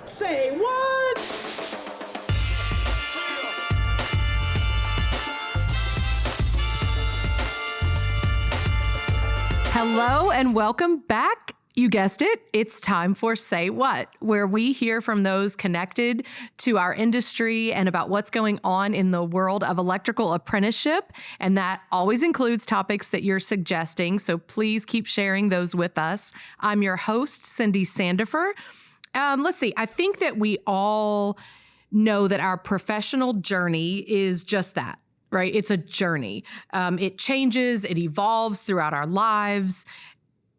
Say what? Hello and welcome back. You guessed it, it's time for Say What, where we hear from those connected to our industry and about what's going on in the world of electrical apprenticeship. And that always includes topics that you're suggesting. So please keep sharing those with us. I'm your host, Cindy Sandifer. Let's see. I think that we all know that our professional journey is just that, right? It's a journey. It changes, it evolves throughout our lives.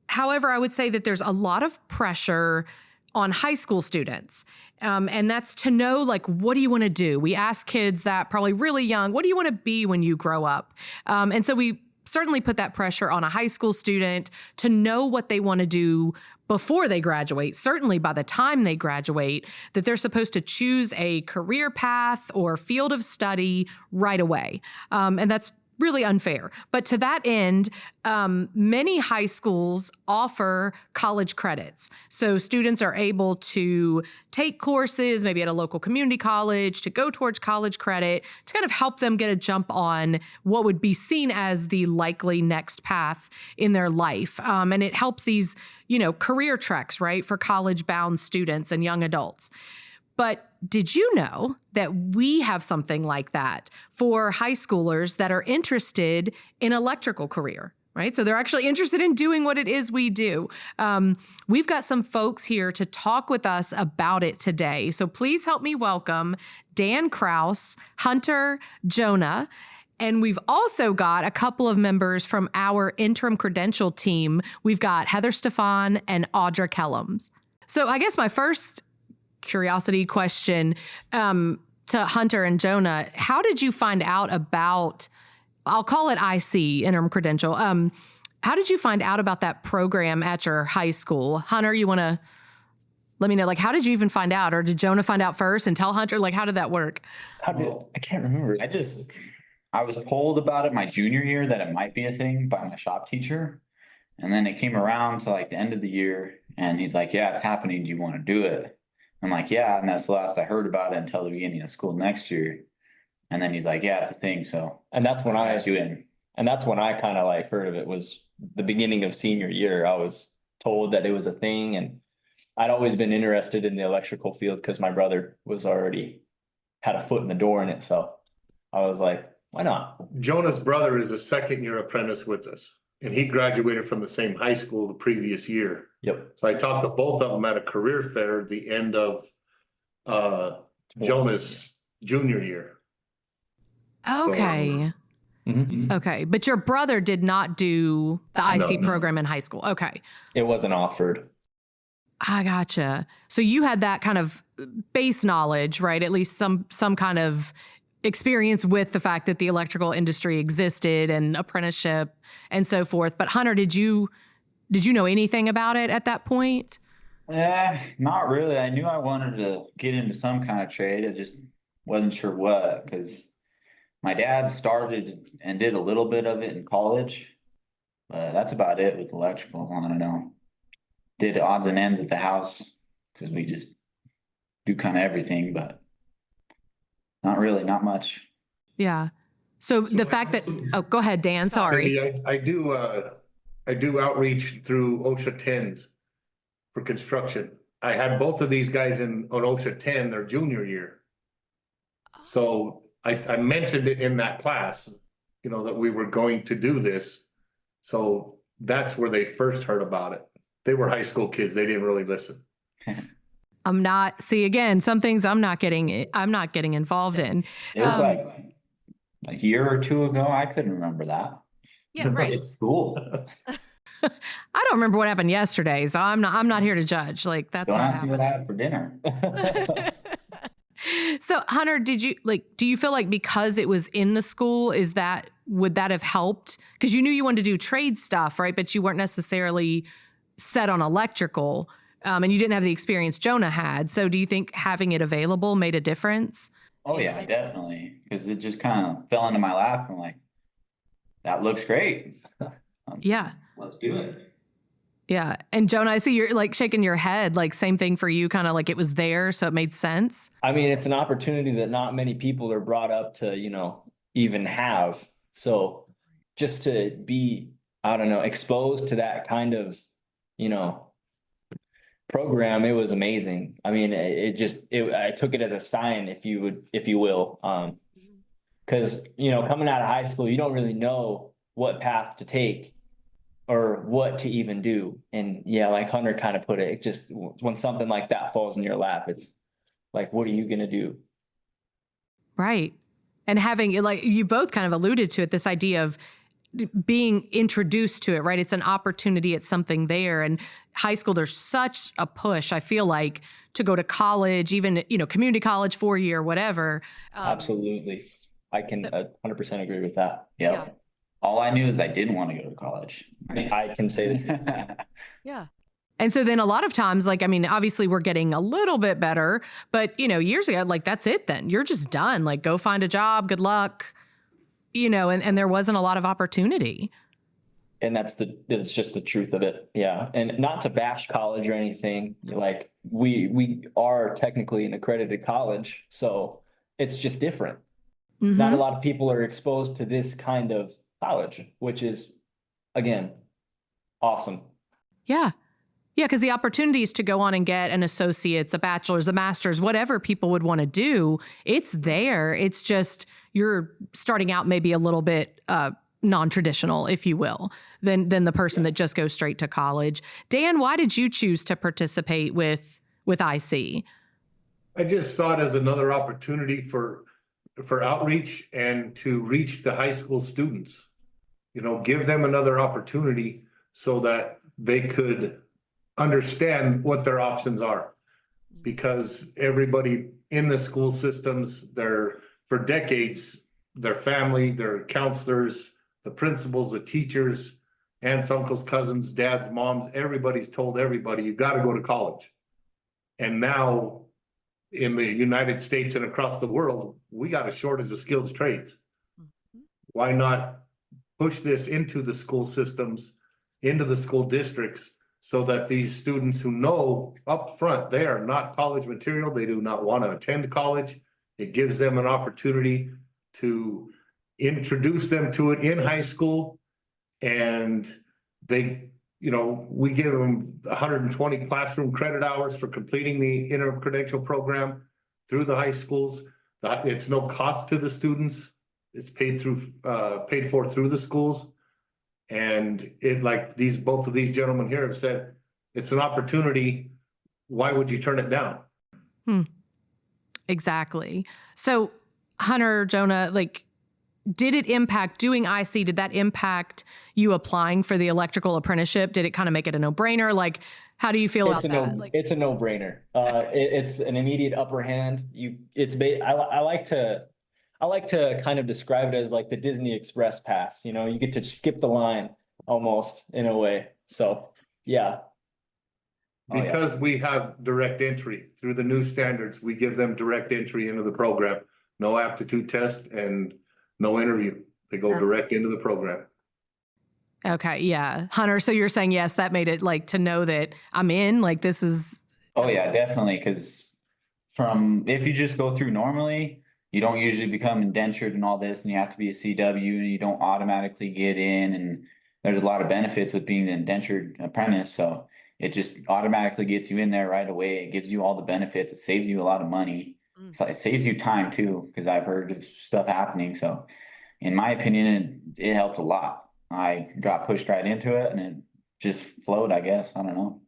However, I would say that there's a lot of pressure on high school students. And that's to know, like, what do you want to do? We ask kids that probably really young, what do you want to be when you grow up? And so we certainly put that pressure on a high school student to know what they want to do before they graduate, certainly by the time they graduate, that they're supposed to choose a career path or field of study right away. And that's really unfair. But to that end, many high schools offer college credits. So students are able to take courses, maybe at a local community college, to go towards college credit, to kind of help them get a jump on what would be seen as the likely next path in their life. And it helps these, career treks, right, for college-bound students and young adults. But did you know that we have something like that for high schoolers that are interested in electrical career, right? So they're actually interested in doing what it is we do. We've got some folks here to talk with us about it today. So please help me welcome Dan Kraus, Hunter, Jonah, and we've also got a couple of members from our Interim Credential team. We've got Heather Stefan and Audra Kellums. So I guess my first curiosity question to Hunter and Jonah, how did you find out about, I'll call it IC, Interim Credential. How did you find out about that program at your high school? Hunter, you want to let me know, like, how did you even find out? Or did Jonah find out first and tell Hunter? Like, how did that work? I can't remember. I was told about it my junior year that it might be a thing by my shop teacher. And then it came around to like the end of the year and he's like, yeah, it's happening. Do you want to do it? I'm like, yeah. And that's the last I heard about it until the beginning of school next year. And then he's like, yeah, it's a thing. So, and that's when I got you in. And that's when I kind of like heard of it, was the beginning of senior year. I was told that it was a thing, and I'd always been interested in the electrical field because my brother was already had a foot in the door in it. So I was like, why not? Jonah's brother is a second-year apprentice with us, and he graduated from the same high school the previous year. Yep. So I talked to both of them at a career fair at the end of Jonah's junior year. Okay. Okay. But your brother did not do the IC program in high school. Okay. It wasn't offered. I gotcha. So you had that kind of base knowledge, right? At least some kind of experience with the fact that the electrical industry existed and apprenticeship and so forth. But Hunter, did you know anything about it at that point? Not really. I knew I wanted to get into some kind of trade. I just wasn't sure what, because my dad started and did a little bit of it in college, but that's about it with electrical. I don't know. Did odds and ends at the house because we just do kind of everything, but not really, not much. Yeah. So the fact that, go ahead, Dan, sorry. Cindy, I do outreach through OSHA 10s for construction. I had both of these guys on OSHA 10 their junior year. So I mentioned it in that class, that we were going to do this. So that's where they first heard about it. They were high school kids. They didn't really listen. Some things I'm not getting involved in. It was like a year or two ago. I couldn't remember that. Yeah, right. It's school. I don't remember what happened yesterday, so I'm not here to judge. Like, that's Don't not ask me what I had for dinner. So Hunter, do you feel like because it was in the school, would that have helped? Because you knew you wanted to do trade stuff, right? But you weren't necessarily set on electrical, and you didn't have the experience Jonah had. So do you think having it available made a difference? Oh yeah, definitely. Because it just kind of fell into my lap. I'm like, that looks great. Yeah. Let's do it. Yeah. And Jonah, I see you're like shaking your head, like same thing for you, kind of like it was there, so it made sense. I mean, it's an opportunity that not many people are brought up to, even have. So just to be, I don't know, exposed to that kind of, you know, program, it was amazing. I mean, I took it as a sign, if you will. Because, coming out of high school, you don't really know what path to take or what to even do. And yeah, like Hunter kind of put it, just when something like that falls in your lap, it's like, what are you going to do? Right. And having, like you both kind of alluded to it, this idea of being introduced to it, right? It's an opportunity, it's something there. And high school, there's such a push, I feel like, to go to college, even, community college, 4-year, whatever. Absolutely. I can 100% agree with that. Yep. Yeah. All I knew is I didn't want to go to college. I can say this. Yeah. And so then a lot of times, like, I mean, obviously we're getting a little bit better, but, years ago, like, that's it then. You're just done. Like, go find a job. Good luck. And there wasn't a lot of opportunity. And it's just the truth of it. Yeah. And not to bash college or anything, like we are technically an accredited college, so it's just different. Mm-hmm. Not a lot of people are exposed to this kind of college, which is, again, awesome. Yeah. Yeah, because the opportunities to go on and get an associate's, a bachelor's, a master's, whatever people would want to do, it's there. It's just you're starting out maybe a little bit non-traditional, if you will, than the person that just goes straight to college. Dan, why did you choose to participate with IC? I just saw it as another opportunity for outreach and to reach the high school students. Give them another opportunity so that they could understand what their options are. Because everybody in the school systems, for decades, their family, their counselors, the principals, the teachers, aunts, uncles, cousins, dads, moms, everybody's told everybody, you got to go to college. And now in the United States and across the world, we got a shortage of skilled trades. Why not push this into the school systems, into the school districts, so that these students who know up front they are not college material, they do not want to attend college. It gives them an opportunity to introduce them to it in high school. And they, we give them 120 classroom credit hours for completing the Interim Credential program through the high schools. It's no cost to the students. It's paid for through the schools. And it, like both of these gentlemen here have said, it's an opportunity. Why would you turn it down? Exactly. So Hunter, Jonah, like, did it impact doing IC? Did that impact you applying for the electrical apprenticeship? Did it kind of make it a no-brainer? Like, how do you feel about that? It's a no-brainer. It's an immediate upper hand. I like to kind of describe it as like the Disney Express pass. You get to skip the line almost in a way. So yeah. Because we have direct entry through the new standards, we give them direct entry into the program. No aptitude test and no interview. They go direct into the program. Okay. Yeah. Hunter, so you're saying, yes, that made it like to know that I'm in, like this is. Oh yeah, definitely. Because if you just go through normally, you don't usually become indentured and all this, and you have to be a CW and you don't automatically get in. And there's a lot of benefits with being an indentured apprentice. So it just automatically gets you in there right away. It gives you all the benefits. It saves you a lot of money. So it saves you time too, because I've heard of stuff happening. So in my opinion, it helped a lot. I got pushed right into it and it just flowed, I guess. I don't know.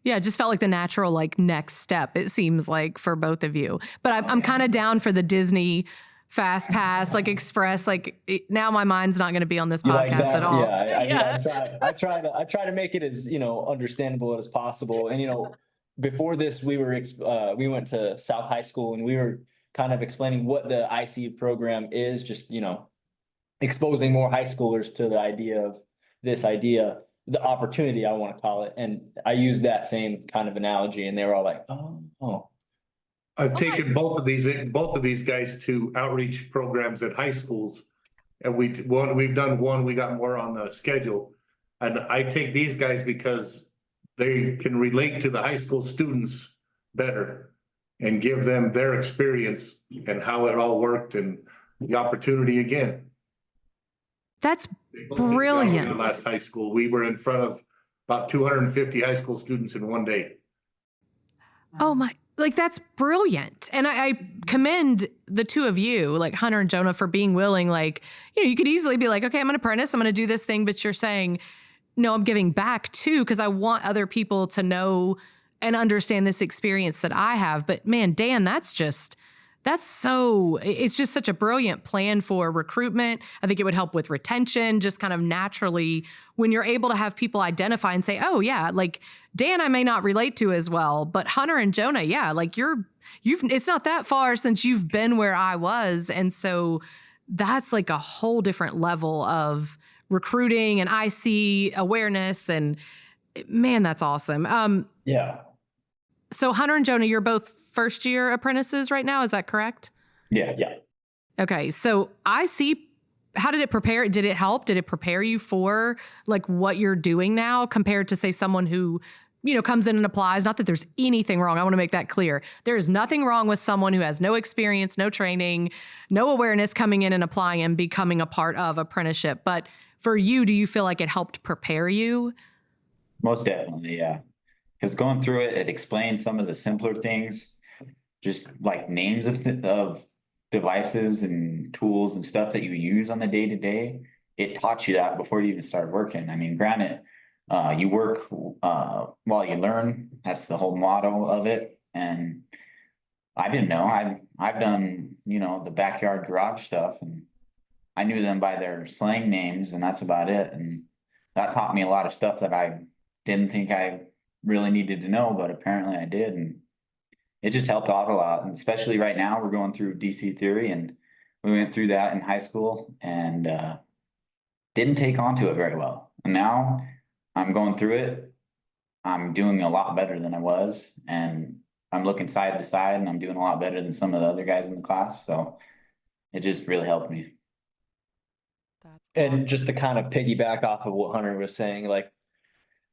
Yeah, it just felt like the natural like next step, it seems like, for both of you. But I'm kind of down for the Disney fast pass, like express, like now my mind's not going to be on this podcast at all. Yeah, I try to make it as, understandable as possible. And, before this, we went to South High School and we were kind of explaining what the IC program is, just, exposing more high schoolers to the idea, the opportunity, I want to call it. And I used that same kind of analogy and they were all like, oh. I've taken both of these guys to outreach programs at high schools. And we've done one, we got more on the schedule. And I take these guys because they can relate to the high school students better and give them their experience and how it all worked and the opportunity again. That's They both did jobs brilliant. in the last high school, we were in front of about 250 high school students in one day. Oh my, like that's brilliant. And I commend the two of you, like Hunter and Jonah, for being willing. Like, you could easily be like, okay, I'm an apprentice, I'm going to do this thing. But you're saying, no, I'm giving back too, because I want other people to know and understand this experience that I have. But man, Dan, it's just such a brilliant plan for recruitment. I think it would help with retention, just kind of naturally when you're able to have people identify and say, oh yeah, like Dan, I may not relate to as well, but Hunter and Jonah, yeah, like it's not that far since you've been where I was. And so that's like a whole different level of recruiting and IC awareness. And man, that's awesome. Yeah. So Hunter and Jonah, you're both first year apprentices right now. Is that correct? Yeah. Okay. So how did it prepare? Did it help? Did it prepare you for like what you're doing now compared to say someone who, comes in and applies? Not that there's anything wrong. I want to make that clear. There is nothing wrong with someone who has no experience, no training, no awareness coming in and applying and becoming a part of apprenticeship. But for you, do you feel like it helped prepare you? Most definitely, yeah. Because going through it, it explains some of the simpler things, just like names of devices and tools and stuff that you use on the day to day. It taught you that before you even started working. I mean, granted, you work while you learn. That's the whole motto of it. And I didn't know. I've done, the backyard garage stuff, and I knew them by their slang names, and that's about it. And that taught me a lot of stuff that I didn't think I really needed to know, but apparently I did. And it just helped out a lot. And especially right now, we're going through DC theory, and we went through that in high school and didn't take on to it very well. And now I'm going through it. I'm doing a lot better than I was, and I'm looking side to side, and I'm doing a lot better than some of the other guys in the class. So it just really helped me. And just to kind of piggyback off of what Hunter was saying, like,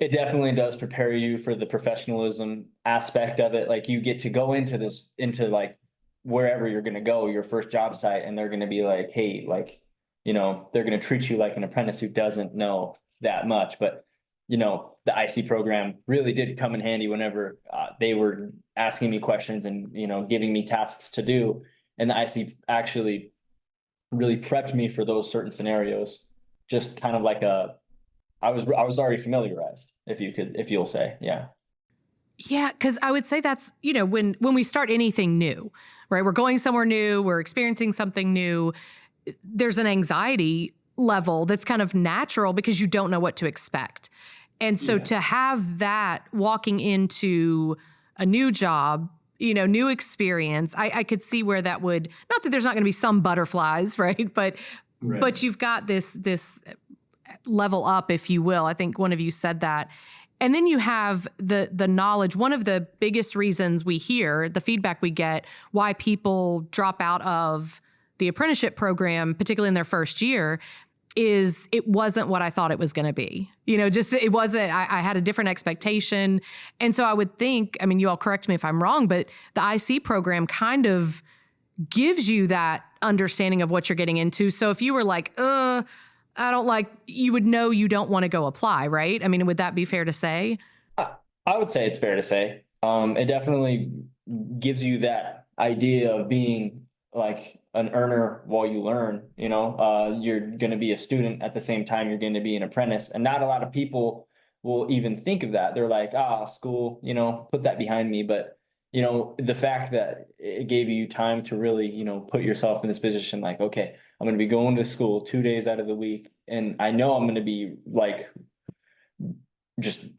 it definitely does prepare you for the professionalism aspect of it. Like, you get to go into like wherever you're going to go, your first job site, and they're going to be like, hey, like, they're going to treat you like an apprentice who doesn't know that much. But, the IC program really did come in handy whenever they were asking me questions and, giving me tasks to do. And the IC actually really prepped me for those certain scenarios. Just kind of like I was already familiarized, if you'll say. Yeah. Yeah. Cause I would say that's, when we start anything new, right? We're going somewhere new, we're experiencing something new. There's an anxiety level that's kind of natural because you don't know what to expect. And so to have that walking into a new job, new experience, I could see where that would, not that there's not going to be some butterflies, right? But you've got this level up, if you will. I think one of you said that. And then you have the knowledge. One of the biggest reasons we hear, the feedback we get, why people drop out of the apprenticeship program, particularly in their first year, is it wasn't what I thought it was going to be. It wasn't, I had a different expectation. And so I would think, you all correct me if I'm wrong, but the IC program kind of gives you that understanding of what you're getting into. So if you were like, I don't like, you would know you don't want to go apply, right? Would that be fair to say? I would say it's fair to say. It definitely gives you that idea of being like an earner while you learn. You're going to be a student at the same time you're going to be an apprentice, and not a lot of people will even think of that. They're like, school, put that behind me. But the fact that it gave you time to really, put yourself in this position, like, okay, I'm going to be going to school 2 days out of the week, and I know I'm going to be like just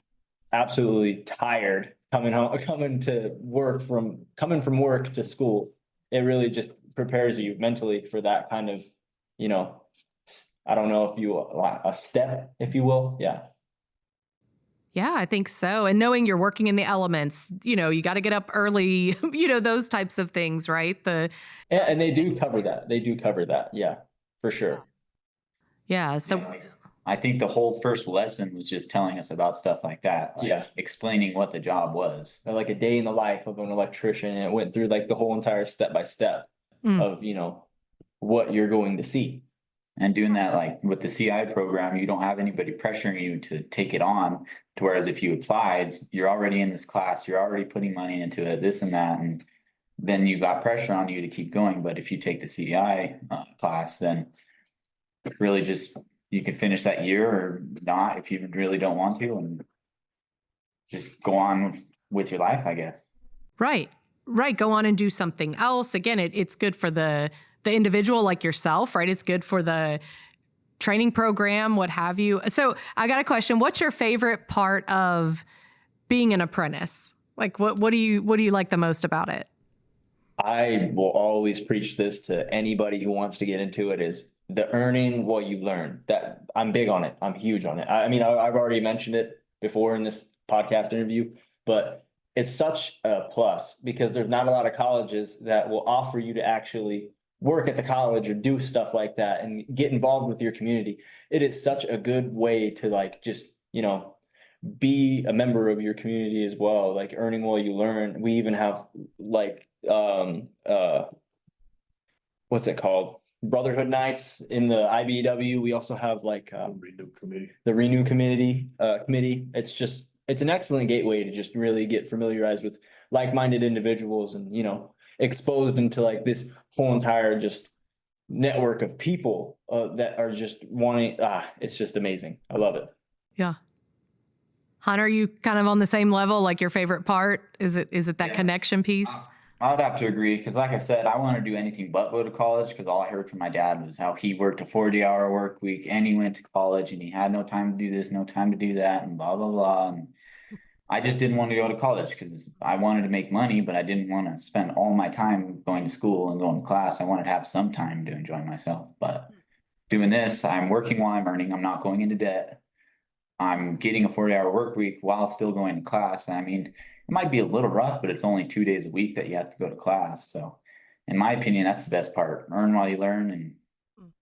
absolutely tired coming from work to school. It really just prepares you mentally for that kind of, I don't know if you a step, if you will. Yeah. Yeah, I think so. And knowing you're working in the elements, you got to get up early, those types of things, right? And they do cover that. Yeah, for sure. Yeah. So I think the whole first lesson was just telling us about stuff like that. Like Yeah. explaining what the job was. Like a day in the life of an electrician, and it went through like the whole entire step by step of, what you're going to see. And doing that, like with the CI program, you don't have anybody pressuring you to take it on. To whereas if you applied, you're already in this class, you're already putting money into it, this and that, and then you got pressure on you to keep going. But if you take the CI class, then really just you can finish that year or not if you really don't want to, and just go on with your life, I guess. Right. Go on and do something else. Again, it's good for the individual like yourself, right? It's good for the training program, what have you. So I got a question. What's your favorite part of being an apprentice? Like what do you like the most about it? I will always preach this to anybody who wants to get into it, is the earning what you learn. That I'm big on it. I'm huge on it. I mean, I've already mentioned it before in this podcast interview, but it's such a plus because there's not a lot of colleges that will offer you to actually work at the college or do stuff like that and get involved with your community. It is such a good way to like, just, be a member of your community as well, like earning while you learn. We even have like, what's it called? Brotherhood nights in the IBEW. We also have like, the Renew committee. It's an excellent gateway to just really get familiarized with like-minded individuals and, exposed into like this whole entire just network of people that are just wanting, it's just amazing. I love it. Yeah. Hunter, are you kind of on the same level? Like your favorite part? Is it that connection piece? I would have to agree because like I said, I want to do anything but go to college because all I heard from my dad was how he worked a 40-hour work week and he went to college and he had no time to do this, no time to do that, and blah, blah, blah. And I just didn't want to go to college because I wanted to make money, but I didn't want to spend all my time going to school and going to class. I wanted to have some time to enjoy myself. But doing this, I'm working while I'm earning. I'm not going into debt. I'm getting a 40-hour work week while still going to class. I mean, it might be a little rough, but it's only 2 days a week that you have to go to class. So in my opinion, that's the best part. Earn while you learn and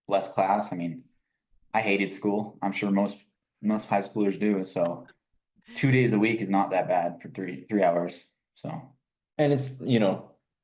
less class. I mean, I hated school. I'm sure most high schoolers do. So 2 days a week is not that bad for three hours. So, and it's,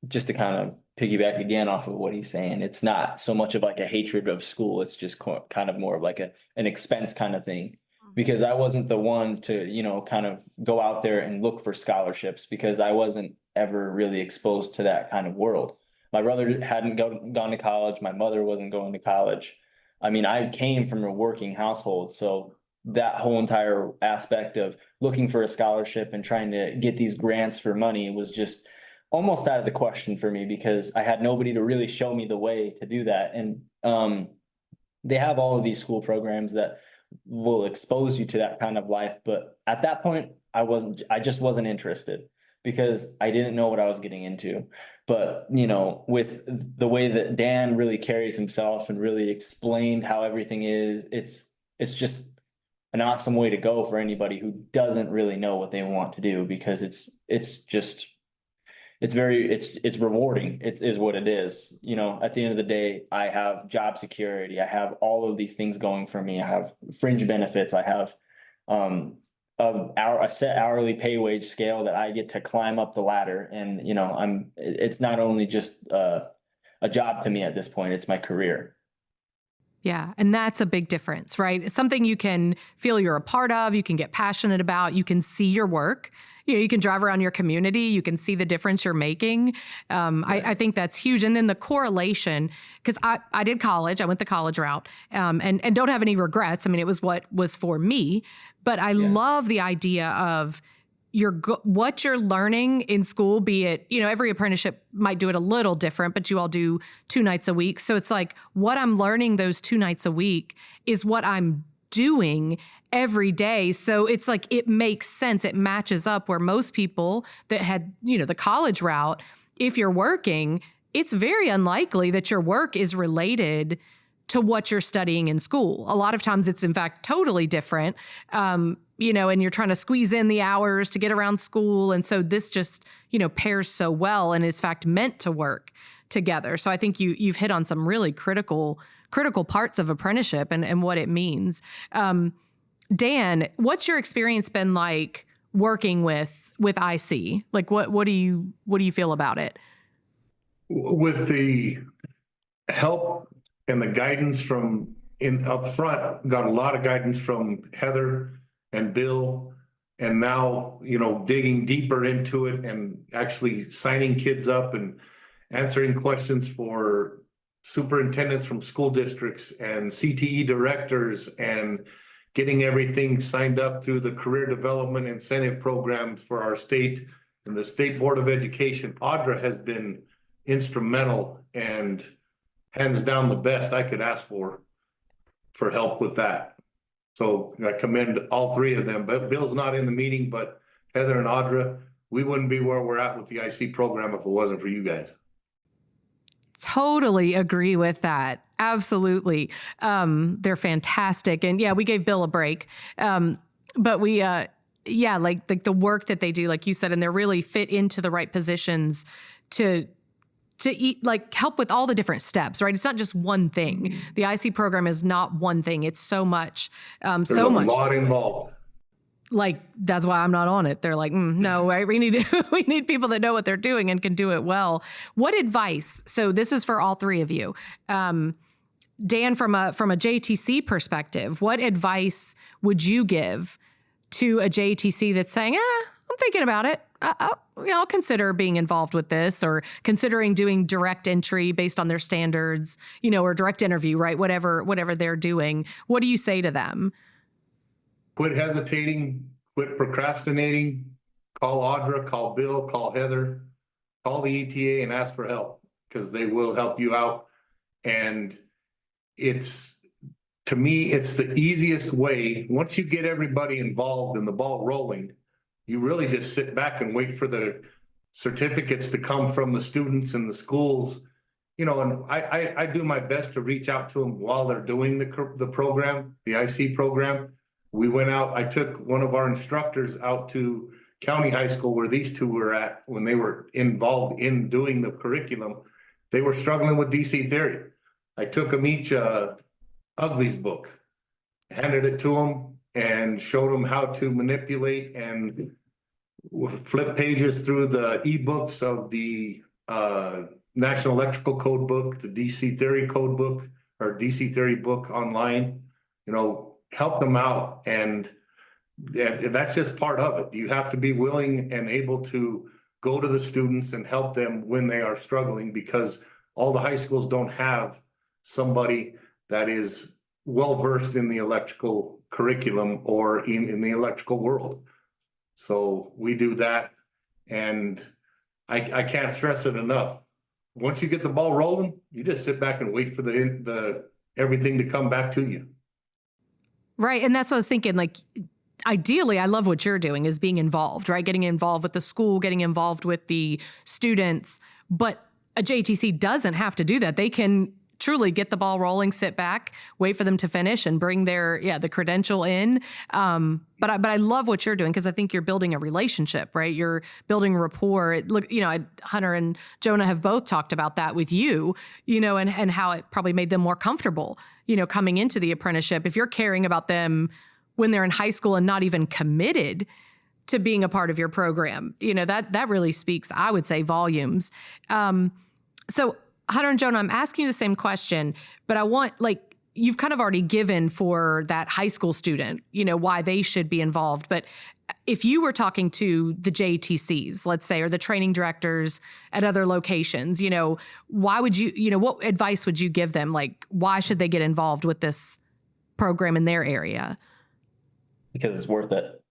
just to kind of piggyback again off of what he's saying, it's not so much of like a hatred of school. It's just kind of more of like an expense kind of thing, because I wasn't the one to, kind of go out there and look for scholarships because I wasn't ever really exposed to that kind of world. My brother hadn't gone to college. My mother wasn't going to college. I mean, I came from a working household. So that whole entire aspect of looking for a scholarship and trying to get these grants for money was just almost out of the question for me because I had nobody to really show me the way to do that. And they have all of these school programs that will expose you to that kind of life. But at that point, I just wasn't interested because I didn't know what I was getting into. But, with the way that Dan really carries himself and really explained how everything is, it's just an awesome way to go for anybody who doesn't really know what they want to do, because it's rewarding. It is what it is. At the end of the day, I have job security. I have all of these things going for me. I have fringe benefits. I have a set hourly pay wage scale that I get to climb up the ladder. And, it's not only just a job to me at this point, it's my career. Yeah. And that's a big difference, right? It's something you can feel you're a part of, you can get passionate about, you can see your work. You can drive around your community, you can see the difference you're making. I think that's huge. And then the correlation, because I did college, I went the college route, and don't have any regrets. I mean, it was what was for me, but I love the idea of what you're learning in school, be it, every apprenticeship might do it a little different, but you all do 2 nights a week. So it's like what I'm learning those 2 nights a week is what I'm doing every day. So it's like, it makes sense. It matches up where most people that had, the college route, if you're working, it's very unlikely that your work is related to what you're studying in school. A lot of times it's in fact totally different. And you're trying to squeeze in the hours to get around school. And so this just, pairs so well and is in fact meant to work together. So I think you've hit on some really critical critical parts of apprenticeship and what it means. Dan, what's your experience been like working with IC? Like, what do you feel about it? With the help and the guidance from up front, got a lot of guidance from Heather and Bill. And now, digging deeper into it and actually signing kids up and answering questions for superintendents from school districts and CTE directors and getting everything signed up through the career development incentive programs for our state and the State Board of Education. Audra has been instrumental and hands down the best I could ask for help with that. So I commend all three of them, but Bill's not in the meeting, but Heather and Audra, we wouldn't be where we're at with the IC program if it wasn't for you guys. Totally agree with that. Absolutely. They're fantastic. And yeah, we gave Bill a break. But we, like the work that they do, like you said, and they're really fit into the right positions to help with all the different steps, right? It's not just one thing. The IC program is not one thing. It's so much, There's a lot involved. Like, that's why I'm not on it. They're like, no, right? We need people that know what they're doing and can do it well. What advice? So this is for all three of you. Dan, from a JTC perspective, what advice would you give to a JTC that's saying, I'm thinking about it. I'll consider being involved with this, or considering doing direct entry based on their standards, or direct interview, right? Whatever they're doing. What do you say to them? Quit hesitating, quit procrastinating, call Audra, call Bill, call Heather, call the ETA and ask for help, because they will help you out. And to me, it's the easiest way. Once you get everybody involved and the ball rolling, you really just sit back and wait for the certificates to come from the students and the schools, and I do my best to reach out to them while they're doing the program, the IC program. We went out, I took one of our instructors out to County High School where these two were at when they were involved in doing the curriculum. They were struggling with DC theory. I took them each Ugly's book, handed it to them and showed them how to manipulate and flip pages through the ebooks of the National Electrical Code book, the DC Theory Code book, or DC Theory book online, help them out. And that's just part of it. You have to be willing and able to go to the students and help them when they are struggling, because all the high schools don't have somebody that is well-versed in the electrical curriculum or in the electrical world. So we do that, and I can't stress it enough. Once you get the ball rolling, you just sit back and wait for the everything to come back to you. Right. And that's what I was thinking. Like, ideally, I love what you're doing, is being involved, right? Getting involved with the school, getting involved with the students. But a JTC doesn't have to do that. They can truly get the ball rolling, sit back, wait for them to finish and bring the credential in. But I love what you're doing, because I think you're building a relationship, right? You're building rapport. Hunter and Jonah have both talked about that with you, and how it probably made them more comfortable, coming into the apprenticeship. If you're caring about them when they're in high school and not even committed to being a part of your program, that really speaks, I would say, volumes. So Hunter and Jonah, I'm asking you the same question, but I want, you've kind of already given for that high school student, why they should be involved. But if you were talking to the JTCs, let's say, or the training directors at other locations, why would you, what advice would you give them? Like, why should they get involved with this program in their area? Because it's worth it.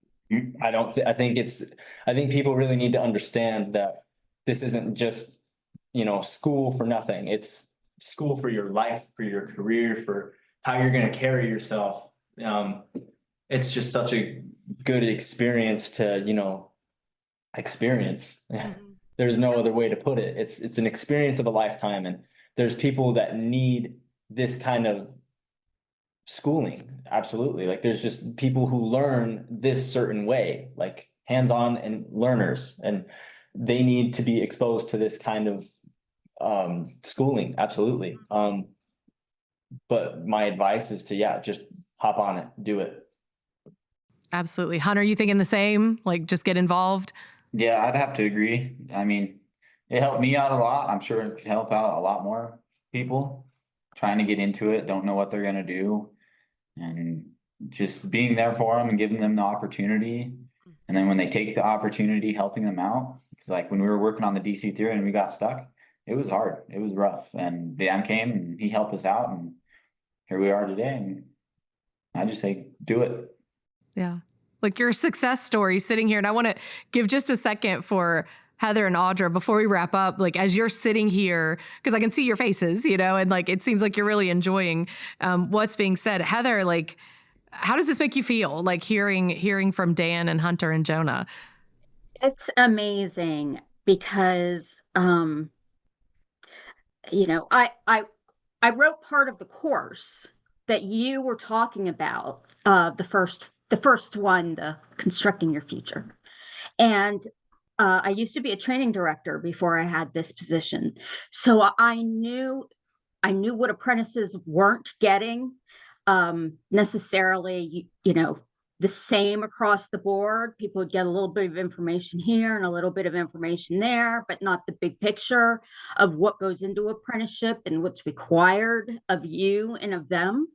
I think people really need to understand that this isn't just, school for nothing. It's school for your life, for your career, for how you're going to carry yourself. It's just such a good experience to, experience. There's no other way to put it. It's an experience of a lifetime, and there's people that need this kind of schooling. Absolutely. Like, there's just people who learn this certain way, like hands-on and learners, and they need to be exposed to this kind of schooling. Absolutely. But my advice is to, just hop on it, do it. Absolutely. Hunter, you thinking the same? Like just get involved? Yeah, I'd have to agree. I mean, it helped me out a lot. I'm sure it could help out a lot more people trying to get into it, don't know what they're gonna do. And just being there for them and giving them the opportunity. And then when they take the opportunity, helping them out. Because like when we were working on the DC theory and we got stuck, it was hard. It was rough. And Dan came and he helped us out. And here we are today. And I just say, do it. Yeah. Like your success story sitting here. And I want to give just a second for Heather and Audra before we wrap up, like as you're sitting here, because I can see your faces, and like it seems like you're really enjoying what's being said. Heather, like, how does this make you feel? Like hearing from Dan and Hunter and Jonah? It's amazing because, I wrote part of the course that you were talking about, the first one, the Constructing Your Future. And I used to be a training director before I had this position. So I knew what apprentices weren't getting necessarily, the same across the board. People would get a little bit of information here and a little bit of information there, but not the big picture of what goes into apprenticeship and what's required of you and of them,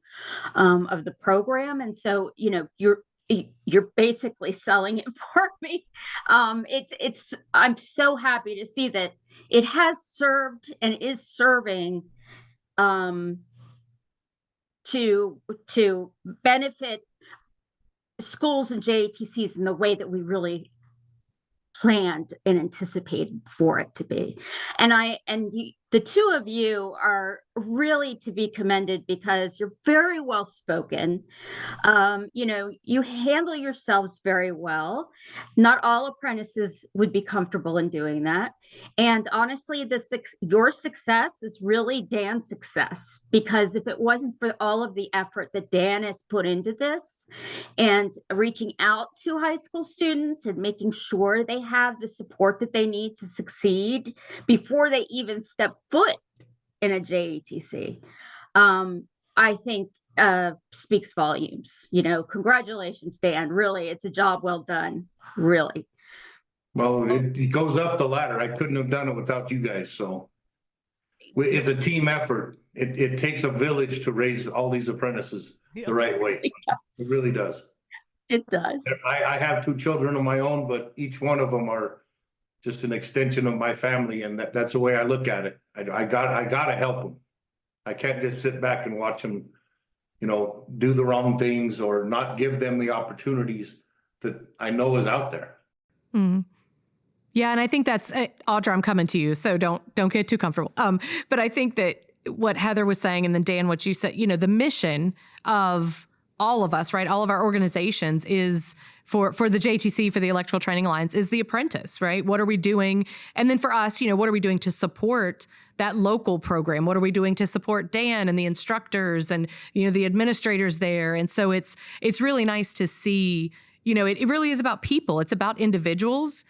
of the program. And so, you're basically selling it for me. I'm so happy to see that it has served and is serving to benefit schools and JATCs in the way that we really planned and anticipated for it to be. And the two of you are really to be commended because you're very well spoken. You handle yourselves very well. Not all apprentices would be comfortable in doing that. And honestly, your success is really Dan's success, because if it wasn't for all of the effort that Dan has put into this and reaching out to high school students and making sure they have the support that they need to succeed before they even step foot in a JATC, I think speaks volumes. Congratulations, Dan. Really, it's a job well done. Really. Well, it goes up the ladder. I couldn't have done it without you guys, so. It's a team effort. It takes a village to raise all these apprentices the right way. It really does. It does. I have two children of my own, but each one of them are just an extension of my family, and that's the way I look at it. I gotta help them. I can't just sit back and watch them, do the wrong things or not give them the opportunities that I know is out there. Mm. Yeah, and I think that's Audra, I'm coming to you, so don't get too comfortable. But I think that what Heather was saying, and then Dan, what you said, the mission of all of us, right? All of our organizations is for the JTC, for the Electrical Training Alliance, is the apprentice, right? What are we doing? And then for us, what are we doing to support that local program? What are we doing to support Dan and the instructors and, the administrators there? And so it's really nice to see, it really is about people. It's about individuals,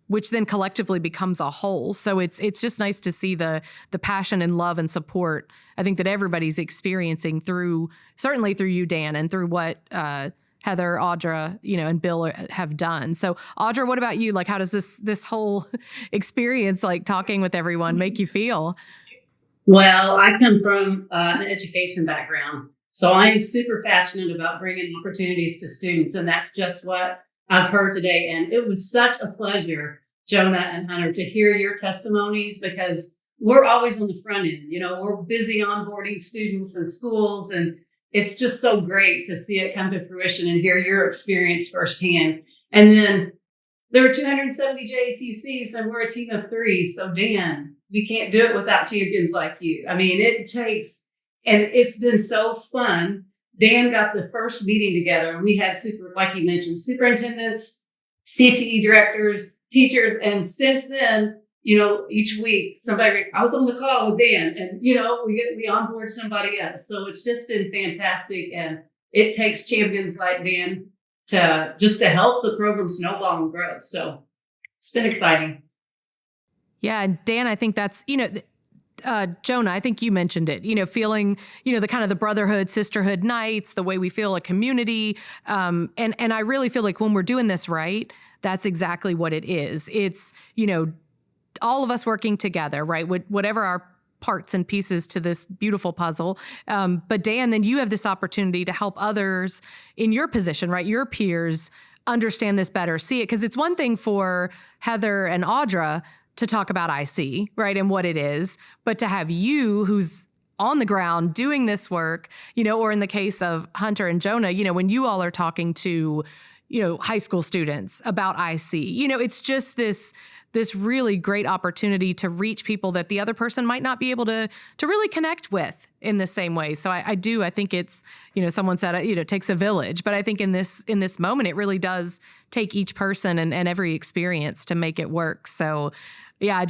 which then collectively becomes a whole. So it's just nice to see the passion and love and support, I think, that everybody's experiencing certainly through you, Dan, and through what Heather, Audra, and Bill have done. So Audra, what about you? Like, how does this whole experience, like talking with everyone, make you feel? Well, I come from an education background, so I'm super passionate about bringing opportunities to students, and that's just what I've heard today. And it was such a pleasure, Jonah and Hunter, to hear your testimonies, because we're always on the front end. We're busy onboarding students and schools, and it's just so great to see it come to fruition and hear your experience firsthand. And then there were 270 JATCs and we're a team of 3. So Dan, we can't do it without champions like you. I mean, and it's been so fun. Dan got the first meeting together, and we had like you mentioned, superintendents, CTE directors, teachers. And since then, each week I was on the call with Dan, and, we onboard somebody else. So it's just been fantastic. And it takes champions like Dan to help the program snowball and grow. So it's been exciting. Yeah. And Dan, I think that's, Jonah, I think you mentioned it, feeling, the kind of the brotherhood, sisterhood nights, the way we feel a community. And I really feel like when we're doing this right, that's exactly what it is. It's, all of us working together, right? Whatever our parts and pieces to this beautiful puzzle. But Dan, then you have this opportunity to help others in your position, right? Your peers understand this better, see it. Because it's one thing for Heather and Audra to talk about IC, right? And what it is, but to have you who's on the ground doing this work, or in the case of Hunter and Jonah, when you all are talking to, high school students about IC, it's just this really great opportunity to reach people that the other person might not be able to really connect with in the same way. So I think it's, someone said, it takes a village, but I think in this moment, it really does take each person and every experience to make it work. So yeah,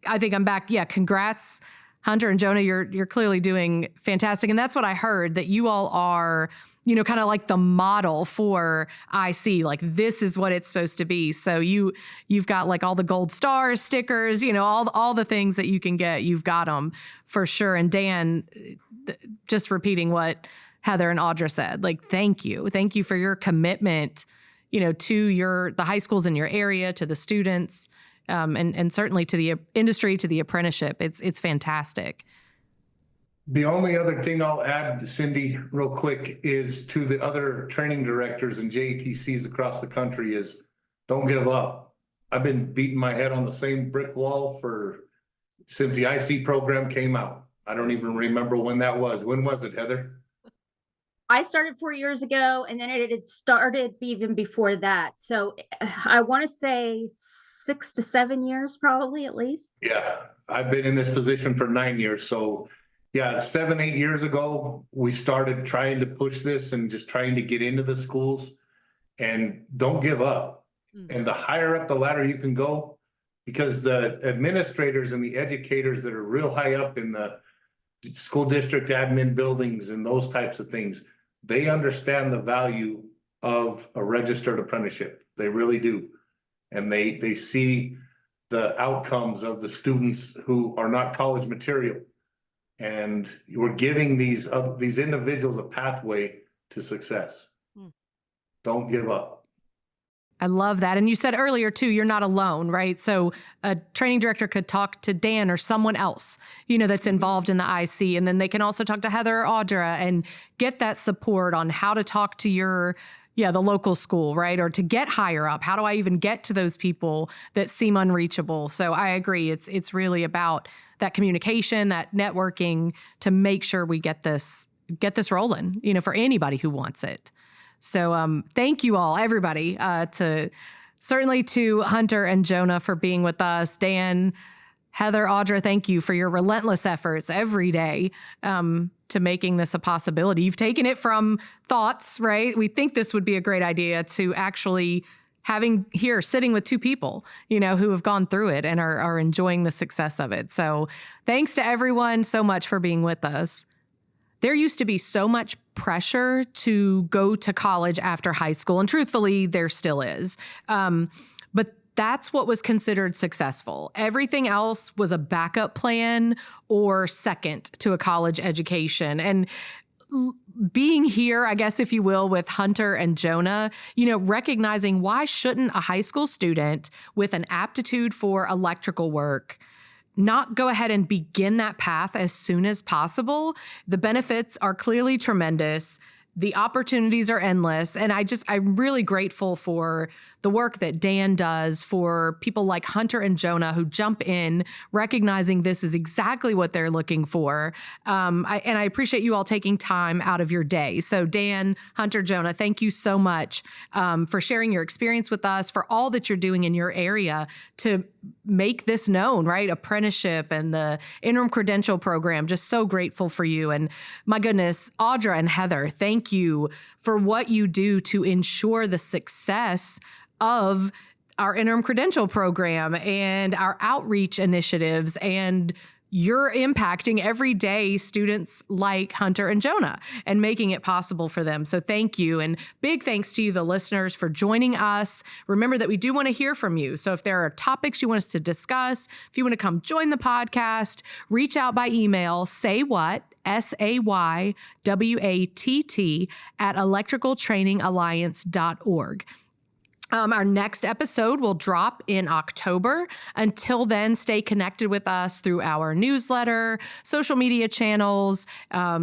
I think I'm back. Yeah. Congrats, Hunter and Jonah. You're clearly doing fantastic. And that's what I heard, that you all are, kind of like the model for IC, like this is what it's supposed to be. So you've got like all the gold stars, stickers, all the things that you can get, you've got them for sure. And Dan, just repeating what Heather and Audra said, like, thank you for your commitment, to the high schools in your area, to the students, and certainly to the industry, to the apprenticeship. It's fantastic. The only other thing I'll add, Cindy, real quick, is to the other training directors and JTCs across the country is don't give up. I've been beating my head on the same brick wall since the IC program came out. I don't even remember when that was. When was it, Heather? I started 4 years ago, and then it had started even before that. So I want to say 6 to 7 years, probably at least. Yeah, I've been in this position for 9 years. So yeah, 7, 8 years ago, we started trying to push this and just trying to get into the schools, and don't give up. And the higher up the ladder you can go, because the administrators and the educators that are real high up in the school district admin buildings and those types of things, they understand the value of a registered apprenticeship. They really do. And they see the outcomes of the students who are not college material. And we're giving these individuals a pathway to success. Don't give up. I love that. And you said earlier too, you're not alone, right? So a training director could talk to Dan or someone else, that's involved in the IC. And then they can also talk to Heather or Audra and get that support on how to talk to the local school, right? Or to get higher up. How do I even get to those people that seem unreachable? So I agree. It's really about that communication, that networking to make sure we get this rolling, for anybody who wants it. So thank you all, everybody, certainly to Hunter and Jonah for being with us. Dan, Heather, Audra, thank you for your relentless efforts every day to making this a possibility. You've taken it from thoughts, right? We think this would be a great idea to actually sitting with two people, who have gone through it and are enjoying the success of it. So thanks to everyone so much for being with us. There used to be so much pressure to go to college after high school, and truthfully, there still is. But that's what was considered successful. Everything else was a backup plan or second to a college education. And being here, I guess, if you will, with Hunter and Jonah, recognizing why shouldn't a high school student with an aptitude for electrical work not go ahead and begin that path as soon as possible? The benefits are clearly tremendous. The opportunities are endless. And I'm really grateful for the work that Dan does, for people like Hunter and Jonah who jump in, recognizing this is exactly what they're looking for. I appreciate you all taking time out of your day. So Dan, Hunter, Jonah, thank you so much for sharing your experience with us, for all that you're doing in your area to make this known, right? Apprenticeship and the Interim Credential program, just so grateful for you. And my goodness, Audra and Heather, thank you for what you do to ensure the success of our Interim Credential program and our outreach initiatives and you're impacting everyday students like Hunter and Jonah and making it possible for them. So thank you. And big thanks to you, the listeners, for joining us. Remember that we do want to hear from you. So if there are topics you want us to discuss, if you want to come join the podcast, reach out by email, saywhat, SAYWATT at electricaltrainingalliance.org. Our next episode will drop in October. Until then, stay connected with us through our newsletter, social media channels,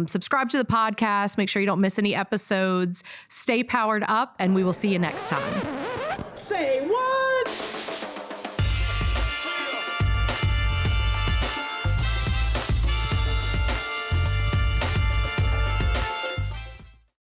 subscribe to the podcast, make sure you don't miss any episodes, stay powered up, and we will see you next time. Say what?